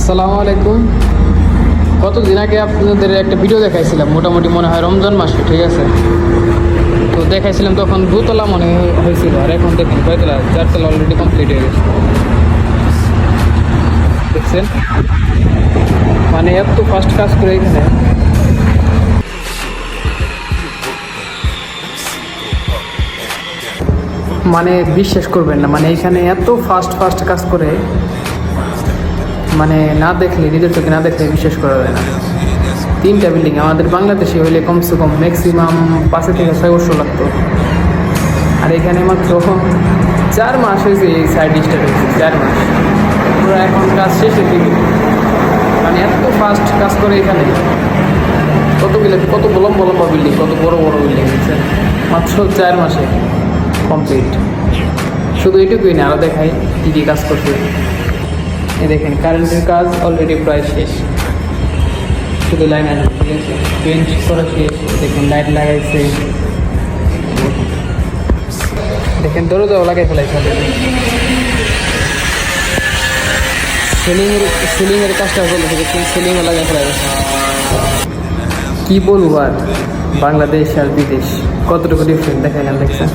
আসসালামু আলাইকুম। কতদিন আগে আপনাদের একটা ভিডিও দেখাইছিলাম, মোটামুটি মনে হয় রমজান মাসে, ঠিক আছে? তো দেখাইছিলাম তখন দুতলা মনে হয়েছিল, আর এখন দেখেন কয়তলা, 4 তলা অলরেডি কমপ্লিট হয়ে গেছে। দেখছেন, মানে এত ফাস্ট কাজ করে এখানে। মানে বিশ্বাস করবেন না, মানে এখানে এত ফাস্ট কাজ করে, মানে না দেখলে, নিজের চোখে না দেখলে বিশ্বাস করা যায় না। 3টা বিল্ডিং, আমাদের বাংলাদেশে হইলে কমসে কম ম্যাক্সিমাম 5 থেকে 6 বছর লাগতো, আর এখানে মাত্র 4 মাস হয়েছে এই সাইড স্টার্ট হয়েছে। 4 মাস পুরো, এখন কাজ শেষের দিকে। মানে এত ফাস্ট কাজ করে এখানে। কত লম্বা বিল্ডিং, কত বড় বিল্ডিং হচ্ছে মাত্র 4 মাসে কমপ্লিট। শুধু এটুকুই না, আরও দেখাই কী কী কাজ করছে। এই দেখেন, কারেন্টের কাজ অলরেডি প্রায় শেষ, শুধু লাইন আছে, ঠিক আছে? পেন্ট করা শেষ। দেখেন লাইট লাগাইছে, দেখেন দরজাও লাগাই ফেলাইছে অলরেডি। সিলিংয়ের কাজটা চলছে, দেখুন সিলিংও লাগাই ফেলাইছে। কী বলবো আর, বাংলাদেশ আর বিদেশ কতটুকু ডিফারেন্ট দেখাইলাম, দেখছেন?